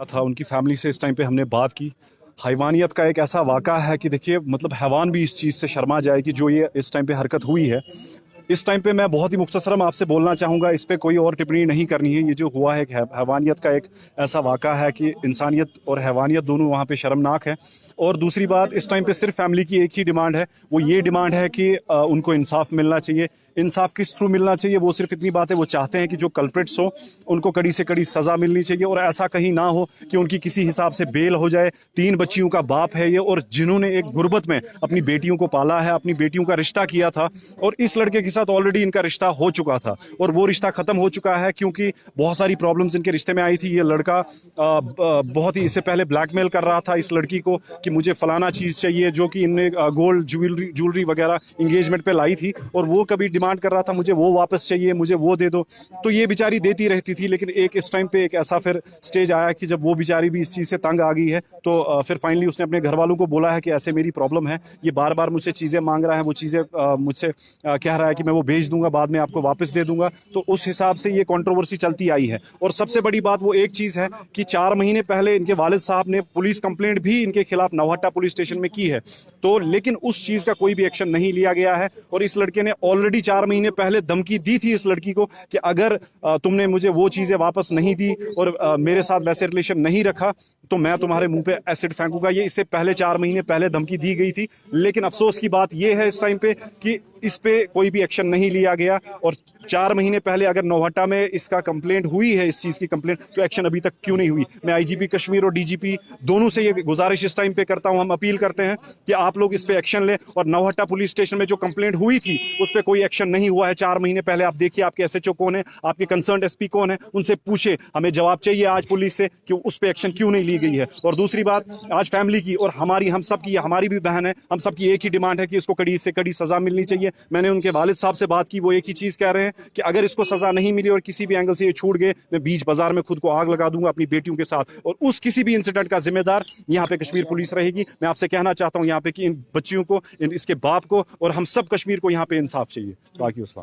था उनकी फैमिली से इस टाइम पे हमने बात की। हैवानियत का एक ऐसा वाक़ा है कि देखिए मतलब हैवान भी इस चीज़ से शर्मा जाए कि जो ये इस टाइम पे हरकत हुई है। इस टाइम पे मैं बहुत ही मुख्तसरम आपसे बोलना चाहूँगा, इस पे कोई और टिप्पणी नहीं करनी है। ये जो हुआ है हैवानियत का एक ऐसा वाक़ा है कि इंसानियत और हैवानियत दोनों वहाँ पे शर्मनाक है। और दूसरी बात, इस टाइम पे सिर्फ फैमिली की एक ही डिमांड है, वो ये डिमांड है कि उनको इंसाफ मिलना चाहिए। इंसाफ किस थ्रू मिलना चाहिए, वो सिर्फ इतनी बात है, वो चाहते हैं कि जो कल्प्रिट्स हो उनको कड़ी से कड़ी सज़ा मिलनी चाहिए और ऐसा कहीं ना हो कि उनकी किसी हिसाब से बेल हो जाए। 3 बच्चियों का बाप है ये, और जिन्होंने एक गुर्बत में अपनी बेटियों को पाला है, अपनी बेटियों का रिश्ता किया था, और इस लड़के के साथ ऑलरेडी इनका रिश्ता हो चुका था और वो रिश्ता खत्म हो चुका है क्योंकि बहुत सारी प्रॉब्लम्स इनके रिश्ते में आई थी। ये लड़का बहुत ही इससे पहले ब्लैकमेल कर रहा था इस लड़की को कि मुझे फलाना चीज़ चाहिए, जो कि इनने गोल्ड ज्वेलरी वगैरह इंगेजमेंट पे लाई थी, और वो कभी डिमांड कर रहा था मुझे वो वापस चाहिए, मुझे वो दे दो। तो ये बेचारी देती रहती थी, लेकिन एक इस टाइम पे एक ऐसा फिर स्टेज आया कि जब वो बेचारी भी इस चीज़ से तंग आ गई है, तो फिर फाइनली उसने अपने घर वालों को बोला है कि ऐसे मेरी प्रॉब्लम है, ये बार बार मुझसे चीज़ें मांग रहा है, वो चीज़ें मुझसे कह रहा है कि मैं वो भेज दूंगा, बाद में आपको वापस दे दूंगा। तो उस हिसाब से ये कंट्रोवर्सी चलती आई है। और सबसे बड़ी बात वो एक चीज़ है कि 4 महीने पहले इनके वालिद साहब ने पुलिस कंप्लेंट भी इनके खिलाफ नौहट्टा पुलिस स्टेशन में की है, तो लेकिन उस चीज़ का कोई भी एक्शन नहीं लिया गया है। और इस लड़के ने ऑलरेडी 4 महीने पहले धमकी दी थी इस लड़की को कि अगर तुमने मुझे वो चीज़ें वापस नहीं दी और मेरे साथ वैसे रिलेशन नहीं रखा तो मैं तुम्हारे मुंह पे एसिड फेंकूंगा। ये इससे पहले 4 महीने पहले धमकी दी गई थी, लेकिन अफसोस की बात यह है इस टाइम पे कि इस पे कोई भी एक्शन नहीं लिया गया। और 4 महीने पहले अगर नौहट्टा में इसका कंप्लेंट हुई है, इस चीज़ की कंप्लेंट, तो एक्शन अभी तक क्यों नहीं हुई? मैं आईजीपी कश्मीर और डीजीपी दोनों से ये गुजारिश इस टाइम पे करता हूं, हम अपील करते हैं कि आप लोग इस पे एक्शन लें। और नौहट्टा पुलिस स्टेशन में जो कंप्लेंट हुई थी उस पर कोई एक्शन नहीं हुआ है 4 महीने पहले। आप देखिए आपके एसएचओ कौन है, आपके कंसर्न एसपी कौन है, उनसे पूछे। हमें जवाब चाहिए आज पुलिस से कि उस पर एक्शन क्यों नहीं ली गई है। और दूसरी बात, आज फैमिली की और हमारी, हम सब की, हमारी भी बहन है, हम सब की एक ही डिमांड है कि इसको कड़ी से कड़ी सजा मिलनी चाहिए। मैंने उनके वालिद साहब से बात की, वो एक ही चीज़ कह रहे हैं कि अगर इसको सजा नहीं मिली और किसी भी एंगल से ये छूट गए, मैं बीच बाजार में खुद को आग लगा दूंगा अपनी बेटियों के साथ। और उस किसी भी इंसिडेंट का जिम्मेदार यहाँ पे कश्मीर पुलिस रहेगी। मैं आपसे कहना चाहता हूँ यहाँ पे कि इन बच्चियों को, इसके बाप को और हम सब कश्मीर को यहाँ पे इंसाफ चाहिए। बाकी उस